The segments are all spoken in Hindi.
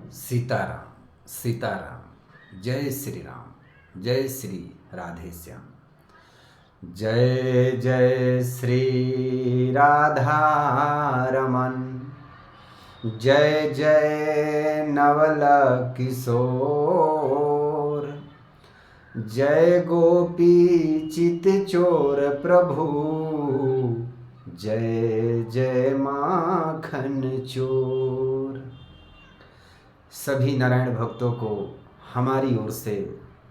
सीताराम सीताराम। जय श्री राम, जय श्री राधे श्याम। जय जय श्री राधा रमन, जय जय नवल किशोर, जय गोपी चित चोर प्रभु, जय जय माखन चोर। सभी नारायण भक्तों को हमारी ओर से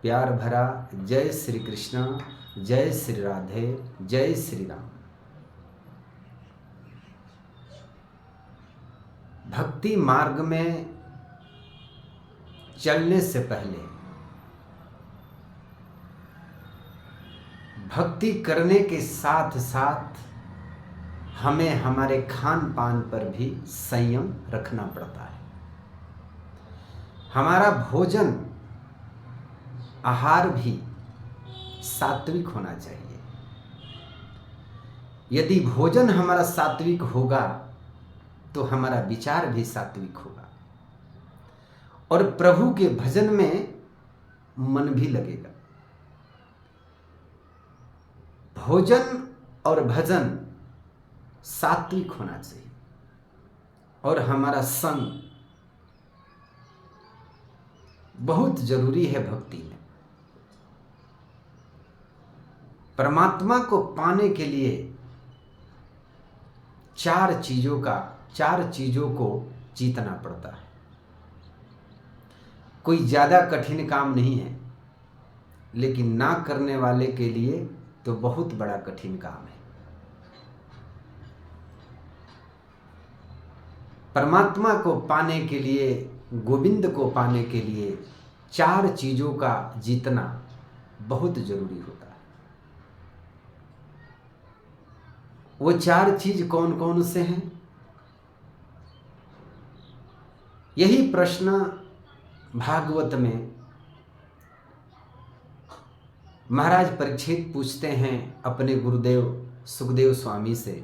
प्यार भरा जय श्री कृष्ण, जय श्री राधे, जय श्री राम। भक्ति मार्ग में चलने से पहले, भक्ति करने के साथ साथ हमें हमारे खान पान पर भी संयम रखना पड़ता है। हमारा भोजन आहार भी सात्विक होना चाहिए। यदि भोजन हमारा सात्विक होगा तो हमारा विचार भी सात्विक होगा और प्रभु के भजन में मन भी लगेगा। भोजन और भजन सात्विक होना चाहिए और हमारा संग बहुत जरूरी है। भक्ति में परमात्मा को पाने के लिए चार चीजों को जीतना पड़ता है। कोई ज्यादा कठिन काम नहीं है, लेकिन ना करने वाले के लिए तो बहुत बड़ा कठिन काम है। परमात्मा को पाने के लिए, गोविंद को पाने के लिए चार चीजों का जीतना बहुत जरूरी होता है। वो चार चीज कौन कौन से हैं? यही प्रश्न भागवत में महाराज परीक्षित पूछते हैं अपने गुरुदेव सुखदेव स्वामी से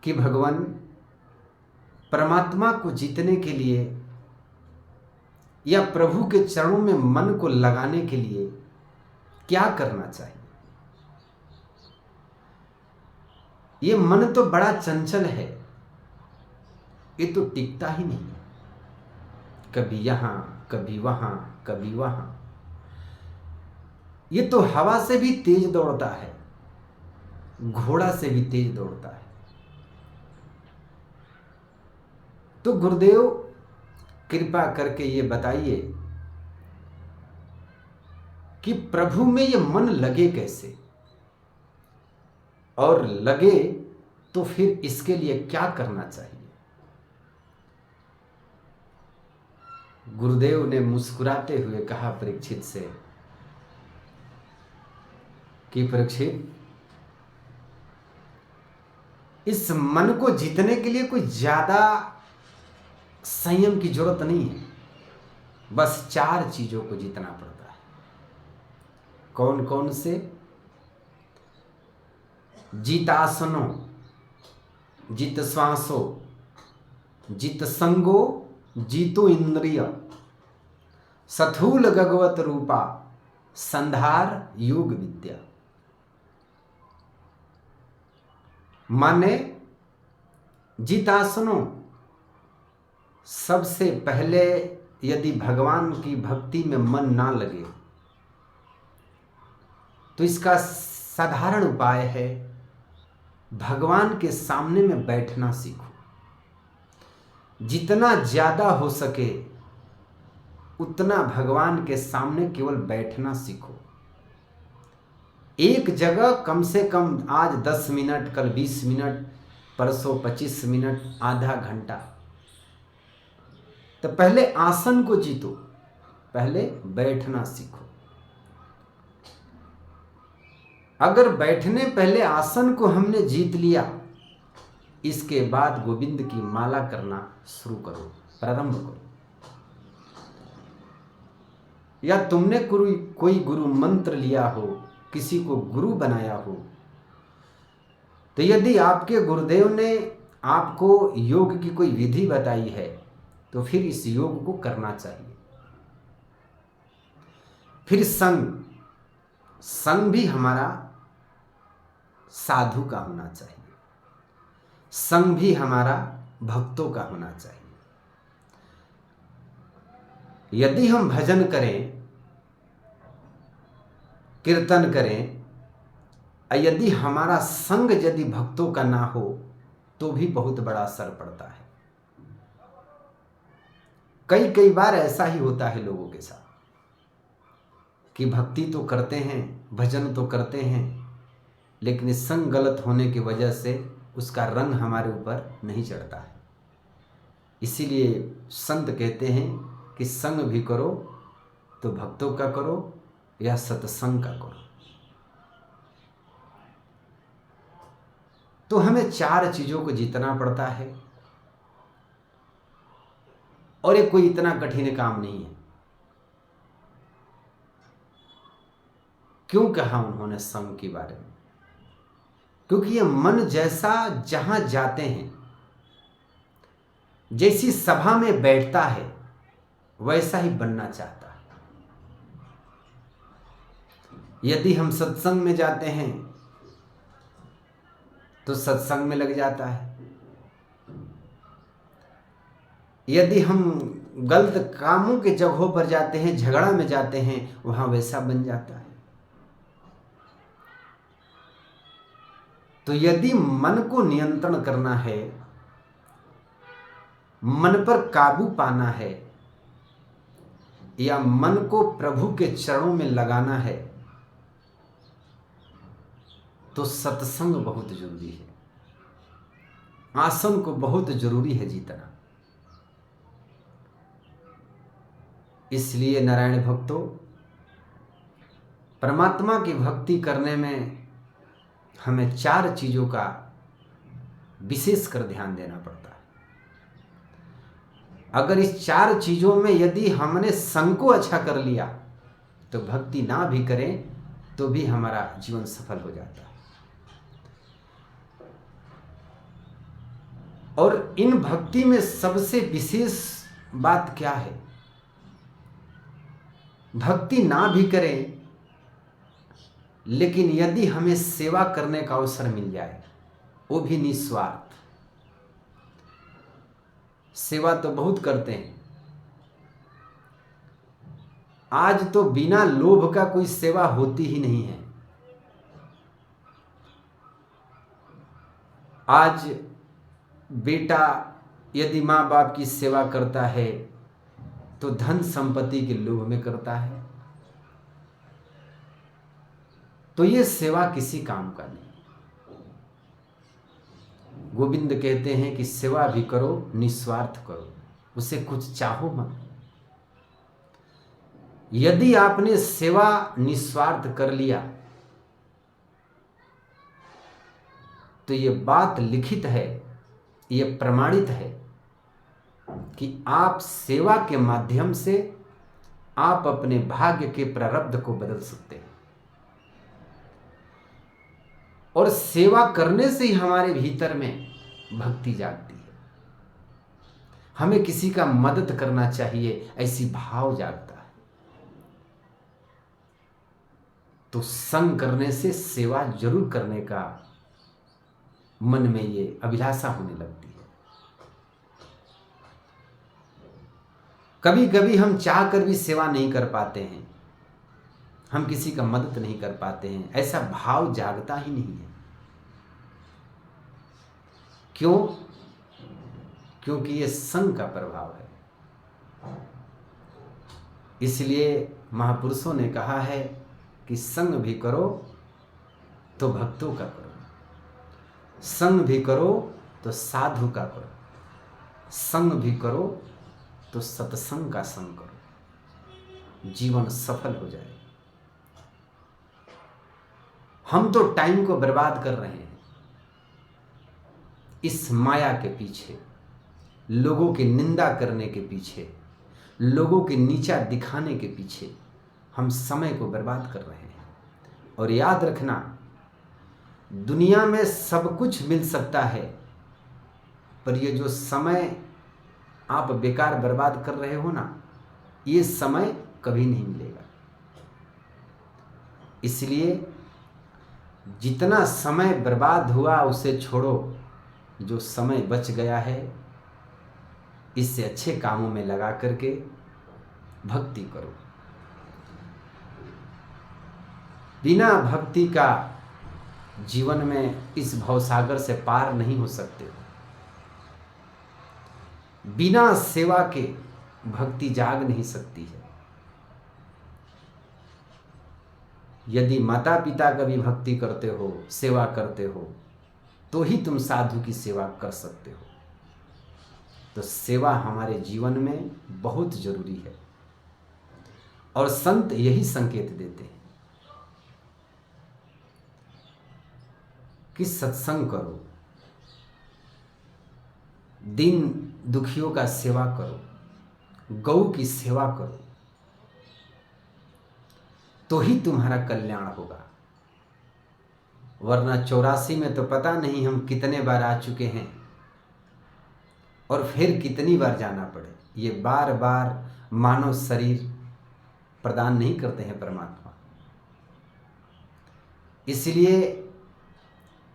कि भगवान, परमात्मा को जीतने के लिए या प्रभु के चरणों में मन को लगाने के लिए क्या करना चाहिए? ये मन तो बड़ा चंचल है, ये तो टिकता ही नहीं, कभी यहां कभी वहां कभी वहां। ये तो हवा से भी तेज दौड़ता है, घोड़ा से भी तेज दौड़ता है। तो गुरुदेव कृपा करके ये बताइए कि प्रभु में ये मन लगे कैसे, और लगे तो फिर इसके लिए क्या करना चाहिए? गुरुदेव ने मुस्कुराते हुए कहा परीक्षित से कि परीक्षित, इस मन को जीतने के लिए कोई ज्यादा संयम की जरूरत नहीं है, बस चार चीजों को जीतना पड़ता है। कौन कौन से? जितासनो, जित श्वासो, जित संगो, जीतो इंद्रिय, सथूल गगवत रूपा, संधार योग विद्या। माने जितासनो, सबसे पहले यदि भगवान की भक्ति में मन ना लगे तो इसका साधारण उपाय है, भगवान के सामने में बैठना सीखो। जितना ज्यादा हो सके उतना भगवान के सामने केवल बैठना सीखो। एक जगह कम से कम आज 10 मिनट, कल 20 मिनट, परसों 25 मिनट, आधा घंटा। तो पहले आसन को जीतो, पहले बैठना सीखो। अगर बैठने पहले आसन को हमने जीत लिया, इसके बाद गोविंद की माला करना शुरू करो, प्रारंभ करो। या तुमने कोई गुरु मंत्र लिया हो, किसी को गुरु बनाया हो, तो यदि आपके गुरुदेव ने आपको योग की कोई विधि बताई है तो फिर इस योग को करना चाहिए। फिर संग भी हमारा साधु का होना चाहिए, संग भी हमारा भक्तों का होना चाहिए। यदि हम भजन करें, कीर्तन करें, यदि हमारा संग यदि भक्तों का ना हो तो भी बहुत बड़ा असर पड़ता है। कई बार ऐसा ही होता है लोगों के साथ कि भक्ति तो करते हैं, भजन तो करते हैं, लेकिन संग गलत होने की वजह से उसका रंग हमारे ऊपर नहीं चढ़ता है। इसीलिए संत कहते हैं कि संग भी करो तो भक्तों का करो या सत्संग का करो। तो हमें 4 चीज़ों को जीतना पड़ता है और ये कोई इतना कठिन काम नहीं है। क्यों कहा उन्होंने संग के बारे में? क्योंकि ये मन जैसा जहां जाते हैं, जैसी सभा में बैठता है वैसा ही बनना चाहता है। यदि हम सत्संग में जाते हैं तो सत्संग में लग जाता है, यदि हम गलत कामों के जगहों पर जाते हैं, झगड़ा में जाते हैं, वहां वैसा बन जाता है। तो यदि मन को नियंत्रण करना है, मन पर काबू पाना है या मन को प्रभु के चरणों में लगाना है तो सत्संग बहुत जरूरी है, आसन को बहुत जरूरी है जीतना। इसलिए नारायण भक्तों, परमात्मा की भक्ति करने में हमें 4 चीज़ों का विशेष कर ध्यान देना पड़ता है। अगर इस 4 चीज़ों में यदि हमने संग को अच्छा कर लिया तो भक्ति ना भी करें तो भी हमारा जीवन सफल हो जाता है। और इन भक्ति में सबसे विशेष बात क्या है? भक्ति ना भी करें लेकिन यदि हमें सेवा करने का अवसर मिल जाए, वो भी निस्वार्थ। सेवा तो बहुत करते हैं, आज तो बिना लोभ का कोई सेवा होती ही नहीं है। आज बेटा यदि माँ बाप की सेवा करता है तो धन संपत्ति के लोभ में करता है, तो ये सेवा किसी काम का नहीं। गोविंद कहते हैं कि सेवा भी करो, निस्वार्थ करो, उसे कुछ चाहो मत। यदि आपने सेवा निस्वार्थ कर लिया तो ये बात लिखित है, ये प्रमाणित है कि आप सेवा के माध्यम से आप अपने भाग्य के प्रारब्ध को बदल सकते हैं। और सेवा करने से ही हमारे भीतर में भक्ति जागती है। हमें किसी का मदद करना चाहिए, ऐसी भाव जागता है। तो संग करने से सेवा जरूर करने का मन में ये अभिलाषा होने लगती है। कभी कभी हम चाह कर भी सेवा नहीं कर पाते हैं, हम किसी का मदद नहीं कर पाते हैं, ऐसा भाव जागता ही नहीं है। क्यों? क्योंकि ये संग का प्रभाव है। इसलिए महापुरुषों ने कहा है कि संग भी करो तो भक्तों का करो, संग भी करो तो साधु का करो, संग भी करो तो सत्संग का संग करो, जीवन सफल हो जाए। हम तो टाइम को बर्बाद कर रहे हैं इस माया के पीछे, लोगों की निंदा करने के पीछे, लोगों के नीचा दिखाने के पीछे हम समय को बर्बाद कर रहे हैं। और याद रखना, दुनिया में सब कुछ मिल सकता है पर ये जो समय आप बेकार बर्बाद कर रहे हो ना, ये समय कभी नहीं मिलेगा। इसलिए जितना समय बर्बाद हुआ उसे छोड़ो, जो समय बच गया है इससे अच्छे कामों में लगा करके भक्ति करो। बिना भक्ति का जीवन में इस भवसागर से पार नहीं हो सकते हो। बिना सेवा के भक्ति जाग नहीं सकती है। यदि माता पिता का भी भक्ति करते हो, सेवा करते हो, तो ही तुम साधु की सेवा कर सकते हो। तो सेवा हमारे जीवन में बहुत जरूरी है और संत यही संकेत देते हैं कि सत्संग करो, दीन दुखियों का सेवा करो, गौ की सेवा करो, तो ही तुम्हारा कल्याण होगा। वरना 84 में तो पता नहीं हम कितने बार आ चुके हैं और फिर कितनी बार जाना पड़े। ये बार बार मानव शरीर प्रदान नहीं करते हैं परमात्मा। इसलिए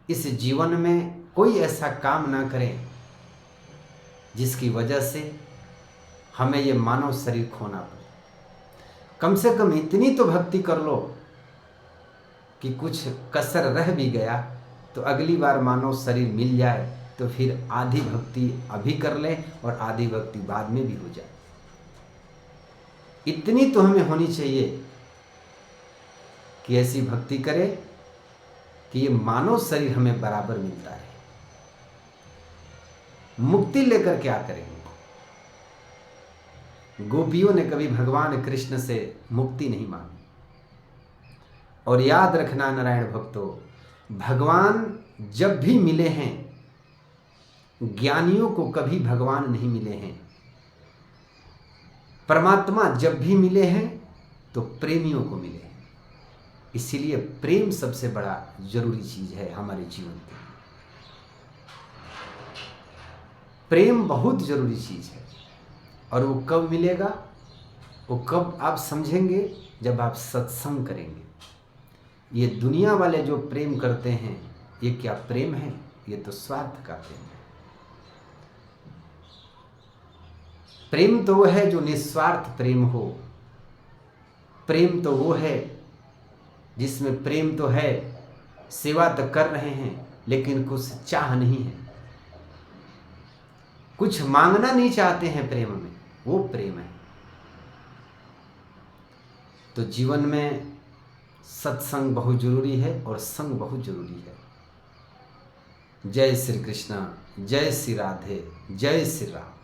इस जीवन में कोई ऐसा काम ना करें जिसकी वजह से हमें ये मानव शरीर खोना पड़े। कम से कम इतनी तो भक्ति कर लो कि कुछ कसर रह भी गया तो अगली बार मानव शरीर मिल जाए तो फिर आधी भक्ति अभी कर ले और आधी भक्ति बाद में भी हो जाए। इतनी तो हमें होनी चाहिए कि ऐसी भक्ति करे कि ये मानव शरीर हमें बराबर मिलता है। मुक्ति लेकर क्या करेंगे? गोपियों ने कभी भगवान कृष्ण से मुक्ति नहीं मांगी। और याद रखना नारायण भक्तों, भगवान जब भी मिले हैं, ज्ञानियों को कभी भगवान नहीं मिले हैं। परमात्मा जब भी मिले हैं तो प्रेमियों को मिले हैं। इसीलिए प्रेम सबसे बड़ा जरूरी चीज है हमारे जीवन के। प्रेम बहुत जरूरी चीज है और वो कब मिलेगा? वो कब आप समझेंगे? जब आप सत्संग करेंगे। ये दुनिया वाले जो प्रेम करते हैं, ये क्या प्रेम है? ये तो स्वार्थ का प्रेम है। प्रेम तो वो है जो निस्वार्थ प्रेम हो। प्रेम तो वो है जिसमें प्रेम तो है, सेवा तो कर रहे हैं लेकिन कुछ चाह नहीं है, कुछ मांगना नहीं चाहते हैं प्रेम में, वो प्रेम है। तो जीवन में सत्संग बहुत जरूरी है और संग बहुत जरूरी है। जय श्री कृष्ण, जय श्री राधे, जय श्री राम।